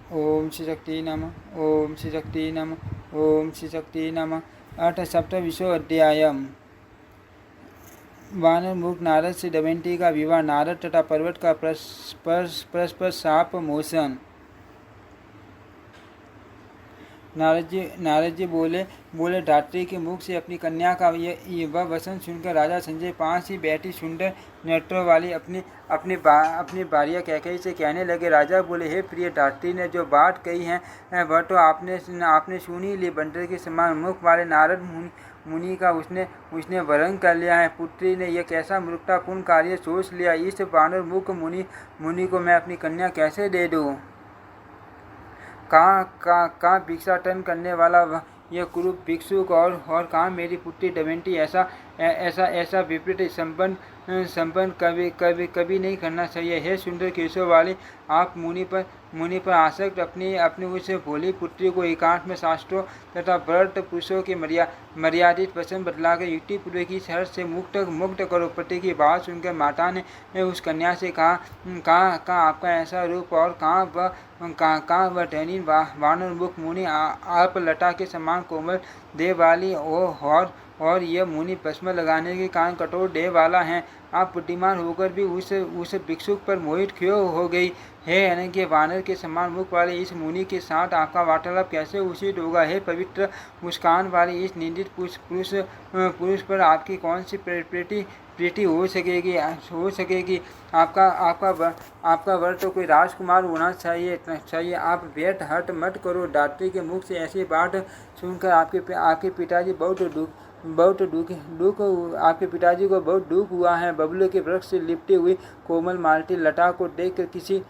ओम श्री शक्ति नमः। ओम श्री शक्ति नमः। ओम श्री शक्ति नमः। अथ सप्तविंशो अध्यायम्। वानर मुख नारद से दमयंती का विवाह, नारद तथा पर्वत का परस्पर शाप मोचन। नारद जी बोले धात्री के मुख से अपनी कन्या का वह वचन सुनकर राजा संजय पास ही बैठी सुंदर नेत्रों वाली अपनी भार्या कैकेयी से कहने लगे। राजा बोले, हे प्रिय धात्री ने जो बात कही है वह तो आपने सुनी ली। बंदर के समान मुख वाले नारद मुनि का उसने वरण कर लिया है। पुत्री ने यह कैसा मूर्खतापूर्ण कार्य सोच लिया। इस वानर मुख मुनि को मैं अपनी कन्या कैसे दे दूँ। कहाँ भिक्षाटन करने वाला यह कुरूप भिक्षुक और कहाँ मेरी पुत्री दमयंती। ऐसा विपरीत संपन्न कभी नहीं करना चाहिए। हे सुंदर केशों वाले, आप मुनि पर आसक्त अपनी उस भोली पुत्री को एकांत में शास्त्रों तथा व्रत पुरुषों के मर्यादित वचन बतलाकर युक्ति पूर्वक की शर्त से मुक्त करो। पति की बात सुनकर माता ने उस कन्या से कहा आपका ऐसा रूप और कहाँ वह धनी वानर मुख मुनि, आप लता के समान कोमल देह वाली और यह मुनि भस्म लगाने के कारण कठोर देह वाला है। आप बुद्धिमान होकर भी उस भिक्षुक पर मोहित क्यों हो गई। हे अनंगे वानर के समान मुख वाले इस मुनि के साथ आपका वार्तालाप कैसे उचित होगा। हे पवित्र मुस्कान वाले इस निंदित पुरुष पर आपकी कौन सी प्रीति हो सकेगी। आपका वर तो कोई राजकुमार होना चाहिए। आप व्यर्थ हट मत करो। दात्री के मुख से ऐसी बात सुनकर आपके पिताजी आपके पिताजी को बहुत दुख हुआ है। बबलू के वृक्ष से लिपटी हुई कोमल मालती लता को देखकर किसी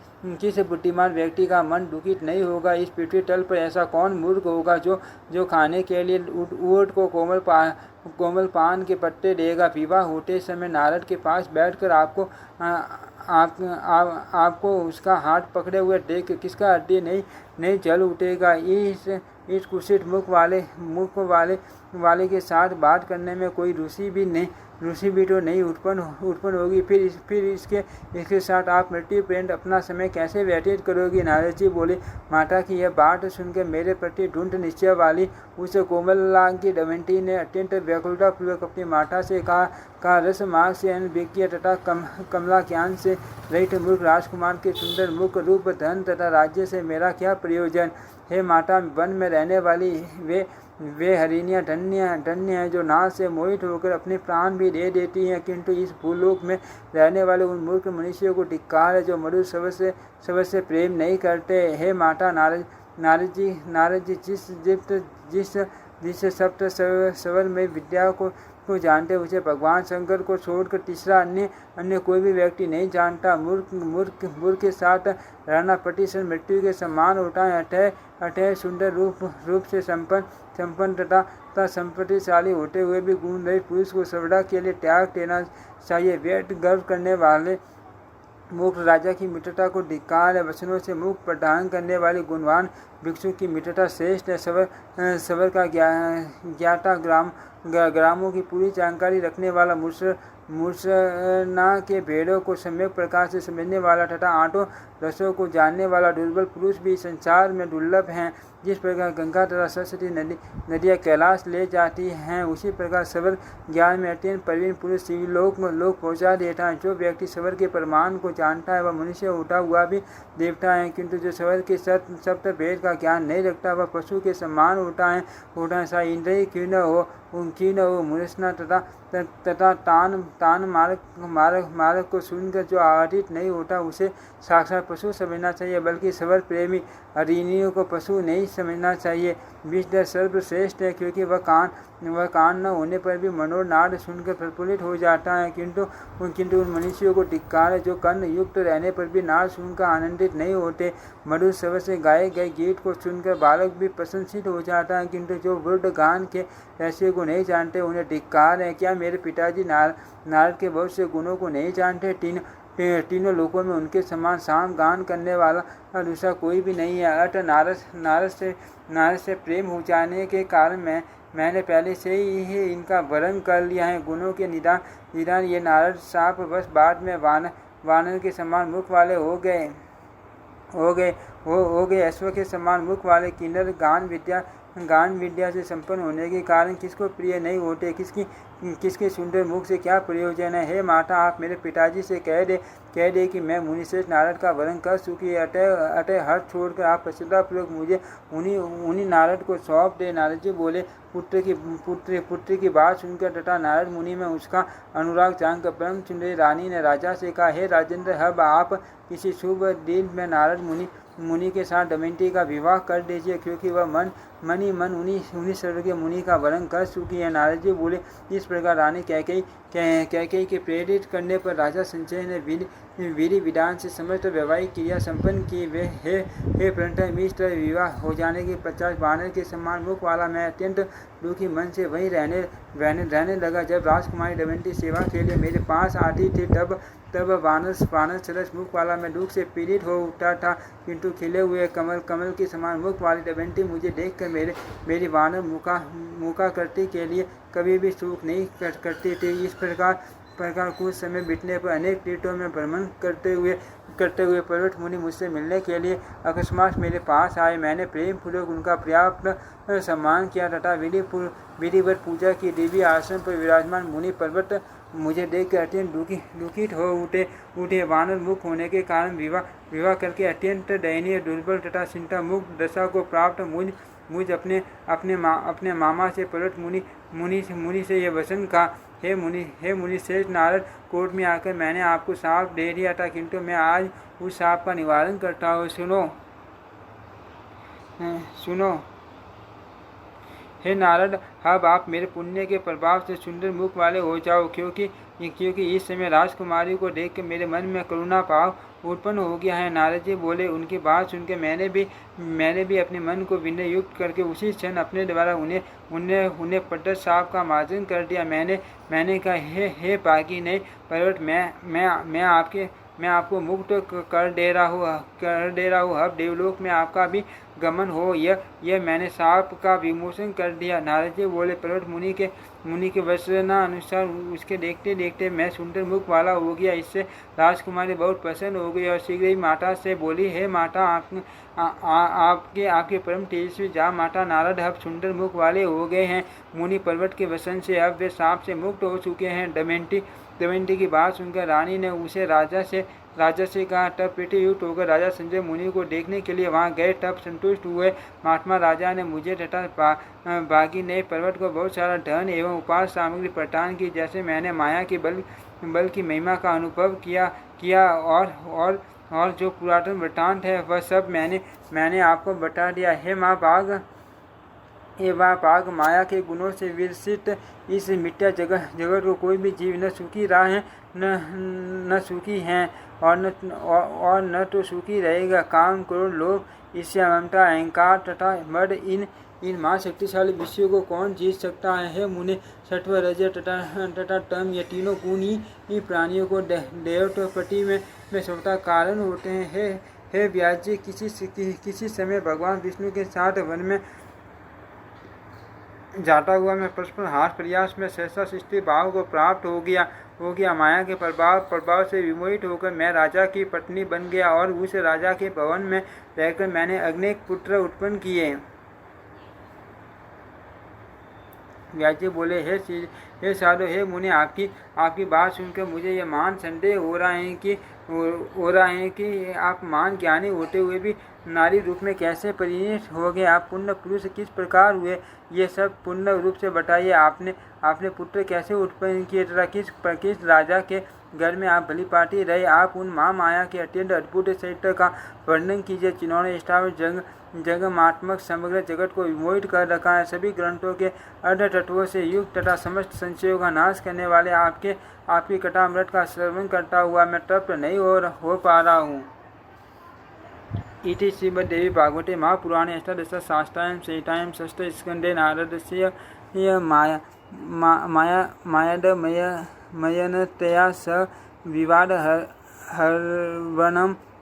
बुद्धिमान व्यक्ति का मन दुखित नहीं होगा। इस पृथ्वी तल पर ऐसा कौन मूर्ख होगा जो खाने के लिए ऊंट को कोमल पान के पत्ते देगा। विवाह होते समय नारद के पास बैठकर आपको उसका हाथ पकड़े हुए देख किसका हड्डी नहीं जल उठेगा। इस कुत्सित मुख वाले के साथ बात करने में कोई रुचि भी तो नहीं उत्पन्न होगी। फिर इसके साथ आप मृत्यु पर्यंत अपना समय कैसे व्यतीत करोगी। नारद जी बोले, माता की यह बात सुनकर मेरे प्रति दृढ़ निश्चय वाली उस कोमलांगी दमयंती ने अत्यंत व्याकुलता पूर्वक अपनी माता से कहा रस मार्ग से अनभिज्ञ तथा कमला ज्ञान से रहित मूर्ख राजकुमार के सुंदर मुख रूप धन तथा राज्य से मेरा क्या प्रयोजन। हे माता, वन में रहने वाली वे हरिणियाँ धन्य हैं जो नाश से मोहित होकर अपने प्राण भी दे देती हैं, किंतु इस भूलोक में रहने वाले उन मूर्ख मनुष्यों को धिक्कार है जो मधुर शब्द से प्रेम नहीं करते। हे माता, नारद जी जिस सप्त स्वर में विद्या को जानते उसे भगवान शंकर को छोड़कर तीसरा अन्य कोई भी व्यक्ति नहीं जानता। मूर्ख के साथ रहना प्रतिशत मृत्यु के समान होता है। अतः सुंदर रूप से संपन्न तथा संपत्तिशाली होते हुए भी गुण रहित पुरुष को सर्वदा के लिए त्याग देना चाहिए। व्यर्थ गर्व करने वाले मूर्ख राजा की मित्रता को धिक्कार है। वचनों से मुख प्रदान करने वाले गुणवान भिक्षु की मित्रता श्रेष्ठ है। सबर का ज्ञाता ग्रामों की पूरी जानकारी रखने वाला मूर्छना के भेड़ों को सम्यक प्रकार से समझने वाला तथा आठों रसों को जानने वाला दुर्बल पुरुष भी संसार में दुर्लभ हैं। जिस प्रकार गंगा तथा सरस्वती नदियाँ कैलाश ले जाती हैं, उसी प्रकार सबर ज्ञान में अत्यंत प्रवीण पुरुष शिवलोक पहुँचा देता है। जो व्यक्ति सबर के प्रमाण को जानता है वह मनुष्य होता हुआ भी देवता है, किंतु जो सबर के सप्त भेद का ज्ञान नहीं रखता वह पशु के समान होता है। सा इंद्रिय क्यों न हो मूर्छना तथा तान मार्ग को सुनकर जो आदित नहीं होता उसे साक्षात पशु समझना चाहिए, बल्कि सबर प्रेमी हरिणियों को पशु नहीं समझना चाहिए। विषय सर्वश्रेष्ठ है, क्योंकि वह कान न होने पर भी मनोनाद सुनकर प्रफुल्लित हो जाता है, किंतु उन मनुष्यों को धिक्कार है जो कर्ण युक्त रहने पर भी नाद सुनकर आनंदित नहीं होते। मधुर स्वर से गाए गए गीत को सुनकर बालक भी प्रशंसित हो जाता है, किंतु जो वृद्ध गान के रहस्य को नहीं जानते उन्हें धिक्कार है। क्या मेरे पिताजी नारद के बहुत से गुणों को नहीं जानते। तीनों लोकों में उनके समान साम गान करने वाला दूसरा कोई भी नहीं है। अतः नारद से प्रेम हो जाने के कारण मैंने पहले से ही इनका वर्ण कर लिया है। गुणों के निदान ये नारद शाप बस बाद में वानर के समान मुख वाले हो गए हो गए अश्व के समान मुख वाले किन्नर गान विद्या से संपन्न होने के कारण किसको प्रिय नहीं होते, किसके सुंदर मुख से क्या प्रयोजन है। हे माता, आप मेरे पिताजी से कह दे कि मैं मुनिश्रेष्ठ नारद का वरण कर चुकी। अतः हर्ष छोड़कर आप प्रसन्नतापूर्वक मुझे उन्हीं नारद को सौंप दे। नारद जी बोले, पुत्र की बात सुनकर तथा नारद मुनि में उसका अनुराग जानकर परम सुंदरी रानी ने राजा से कहा, हे राजेंद्र, अब आप किसी शुभ दिन में नारद मुनि के साथ दमयंती का विवाह कर दीजिए, क्योंकि वह मन ही मन उन्हीं स्वर्गीय मुनि का वरण कर चुकी है। नारद जी बोले, इस प्रकार रानी कैकेयी के प्रेरित करने पर राजा संजय ने विधि विधान से समस्त वैवाहिक क्रिया संपन्न की। वे हे प्रणतः इस तरह विवाह हो जाने के 50 बानर के समान मुख वाला मैं अत्यंत दुखी मन से वहीं रहने लगा। जब राजकुमारी दमयंती सेवा के लिए मेरे पास आती थी, तब वानर सरस मुख वाला मैं दुख से पीड़ित हो उठता था, किंतु खिले हुए कमल के समान मुख वाली दमयंती मुझे देखकर मेरी वानर मुका करती के लिए कभी भी सुख नहीं करती थी। इस प्रकार कुछ समय बीतने पर अनेक तीर्थों में भ्रमण करते हुए पर्वत मुनि मुझसे मिलने के लिए अकस्मात मेरे पास आए। मैंने प्रेम पूर्वक उनका पर्याप्त सम्मान किया तथा विधिवत पूजा की। दिव्य आसन पर विराजमान मुनि पर्वत मुझे देखकर अत्यंत दुखित हो उठे। वानर मुख होने के कारण विवाह करके अत्यंत दयनीय, दुर्बल तथा चिंता मुक्त दशा को प्राप्त मुझ अपने मामा से पर्वत मुनि से यह वचन कहा, हे मुनि श्रेष्ठ नारद, कोर्ट में आकर मैंने आपको शाप दे दिया था, किंतु मैं आज उस शाप का निवारण करता हूँ। सुनो हे नारद, अब आप मेरे पुण्य के प्रभाव से सुंदर मुख वाले हो जाओ, क्योंकि इस समय राजकुमारी को देखकर मेरे मन में करुणा भाव उत्पन्न हो गया है। नारद जी बोले, उनकी बात सुनकर मैंने भी अपने मन को विनय युक्त करके उसी क्षण अपने द्वारा उन्हें प्रदत्त शाप का मार्जन कर दिया। मैंने कहा, हे पाकी नहीं पर्वत, मैं आपको मुक्त कर दे रहा हूँ। अब देवलोक में आपका भी गमन हो, यह मैंने शाप का विमोचन कर दिया। नारद जी बोले, पर्वत मुनि के वचनानुसार उसके देखते देखते मैं सुंदर मुख वाला हो गया। इससे राजकुमारी बहुत प्रसन्न हो गई और शीघ्र ही माता से बोली, हे माता, आपके परम तेजस्वी जा माता नारद अब सुंदर मुख वाले हो गए हैं। मुनि पर्वत के वचन से अब वे शाप से मुक्त हो चुके हैं। दमयंती की बात सुनकर रानी ने उसे राजा से कहा। तब प्रीतियुक्त होकर राजा संजय मुनि को देखने के लिए वहां गए। तब संतुष्ट हुए महात्मा राजा ने मुझे तथा बागी ने पर्वत को बहुत सारा धन एवं उपास सामग्री प्रदान की। जैसे मैंने माया के बल की महिमा का अनुभव किया और जो पुरातन वृत्तांत है वह सब मैंने आपको बता दिया। हे माँ पाग, माया के गुणों से विरसित इस मिथ्या जगत को कोई भी जीव न सुखी रहा है, न सुखी है और न तो सुखी रहेगा। काम, क्रोध, लोभ, ईर्ष्या, ममता, अहंकार तथा मद इन महाशक्तिशाली विषयों को कौन जीत सकता है। हे मुनि, सत्व, रज तथा तम ये तीनों गुण ही प्राणियों को देवत्वपति में स्वतः कारण होते हैं। हे व्यास जी, किसी समय भगवान विष्णु के साथ वन में जाता हुआ मैं परस्पर हाथ प्रयास में सहसा सृष्टि भाव को प्राप्त हो गया। माया के प्रभाव से विमोहित होकर मैं राजा की पत्नी बन गया और उस राजा के भवन में रहकर मैंने अनेक पुत्र उत्पन्न किए। व्यास जी बोले, हे साधु, हे मुनि, आपकी बात सुनकर मुझे यह मान संदेह हो रहा है कि आप मान ज्ञानी होते हुए भी नारी रूप में कैसे परिणत हो गए। आप पुण्य पुरुष किस प्रकार हुए, ये सब पूर्ण रूप से बताइए। आपने पुत्र कैसे उत्पन्न किए तथा किस राजा के घर में आप बलिपाटी रहे। आप उन माया के अत्यंत अद्भुत चरित्र का वर्णन कीजिए, जिन्होंने स्थावर जगमात्मक समग्र जगत को विमोहित कर रखा है। सभी ग्रंथों के अर्ध तत्वों से युक्त तथा समस्त संशयों का नाश करने वाले आपकी कथामृत का श्रवण करता हुआ मैं तृप्त नहीं हो पा रहा हूँ। इति श्रीमद्देवी भागवते महापुराणे अष्टादशशास्त्रायां संहितायां षष्ठस्कन्धे नारदस्य मायादमयनतया स विवादहर्वणं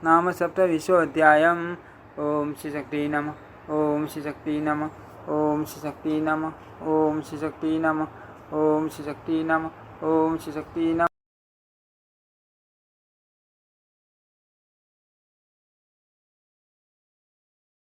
नाम सप्तविंशोऽध्यायः। ओम श्री शक्ति नमः। ओम श्री शक्ति नमः। ओम श्री शक्ति नमः। ओम श्री शक्ति नमः। ओम श्री शक्ति नमः। ओम श्री शक्ति नमः।